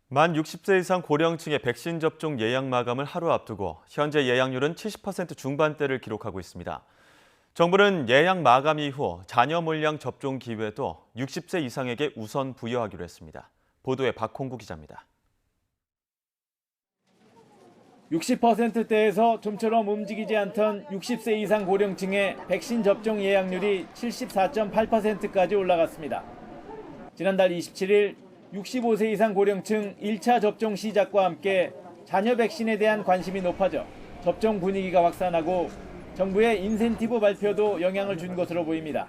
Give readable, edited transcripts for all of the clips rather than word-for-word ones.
만 60세 이상 고령층의 백신 접종 예약 마감을 하루 앞두고 현재 예약률은 70% 중반대를 기록하고 있습니다. 정부는 예약 마감 이후 자녀 물량 접종 기회도 60세 이상에게 우선 부여하기로 했습니다. 보도에 박홍구 기자입니다. 60%대에서 좀처럼 움직이지 않던 60세 이상 고령층의 백신 접종 예약률이 74.8%까지 올라갔습니다. 지난달 27일 65세 이상 고령층 1차 접종 시작과 함께 자녀 백신에 대한 관심이 높아져 접종 분위기가 확산하고 정부의 인센티브 발표도 영향을 준 것으로 보입니다.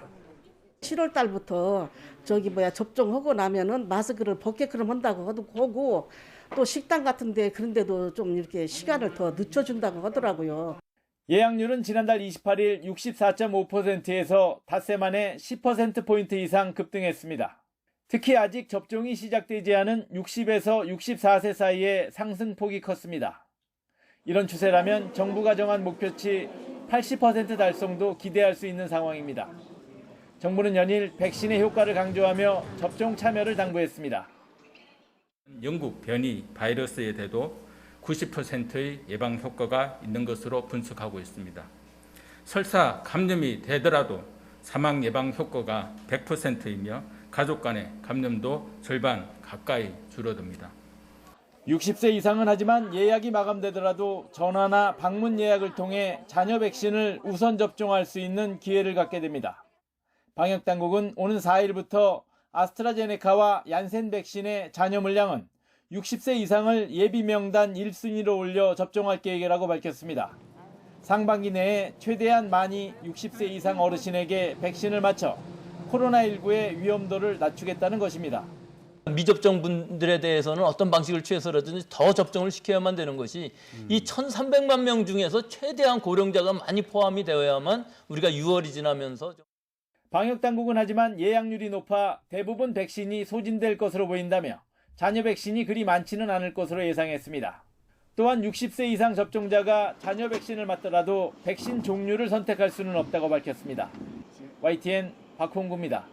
7월 달부터 접종하고 나면은 마스크를 벗게끔 한다고 하고 또 식당 같은데 그런 데도 좀 이렇게 시간을 더 늦춰준다고 하더라고요. 예약률은 지난달 28일 64.5%에서 닷새 만에 10%포인트 이상 급등했습니다. 특히 아직 접종이 시작되지 않은 60에서 64세 사이의 상승폭이 컸습니다. 이런 추세라면 정부가 정한 목표치 80% 달성도 기대할 수 있는 상황입니다. 정부는 연일 백신의 효과를 강조하며 접종 참여를 당부했습니다. 영국 변이 바이러스에 대도 90%의 예방 효과가 있는 것으로 분석하고 있습니다. 설사 감염이 되더라도 사망 예방 효과가 100%이며 가족 간의 감염도 절반 가까이 줄어듭니다. 60세 이상은 하지만 예약이 마감되더라도 전화나 방문 예약을 통해 자녀 백신을 우선 접종할 수 있는 기회를 갖게 됩니다. 방역당국은 오는 4일부터 아스트라제네카와 얀센 백신의 자녀 물량은 60세 이상을 예비 명단 1순위로 올려 접종할 계획이라고 밝혔습니다. 상반기 내에 최대한 많이 60세 이상 어르신에게 백신을 맞춰 코로나19의 위험도를 낮추겠다는 것입니다. 미접종 분들에 대해서는 어떤 방식을 취해서라든지 더 접종을 시켜야만 되는 것이 이 1,300만 명 중에서 최대한 고령자가 많이 포함이 되어야만 우리가 6월이 지나면서 방역당국은 하지만 예약률이 높아 대부분 백신이 소진될 것으로 보인다며 자녀 백신이 그리 많지는 않을 것으로 예상했습니다. 또한 60세 이상 접종자가 자녀 백신을 맞더라도 백신 종류를 선택할 수는 없다고 밝혔습니다. YTN 박홍구입니다.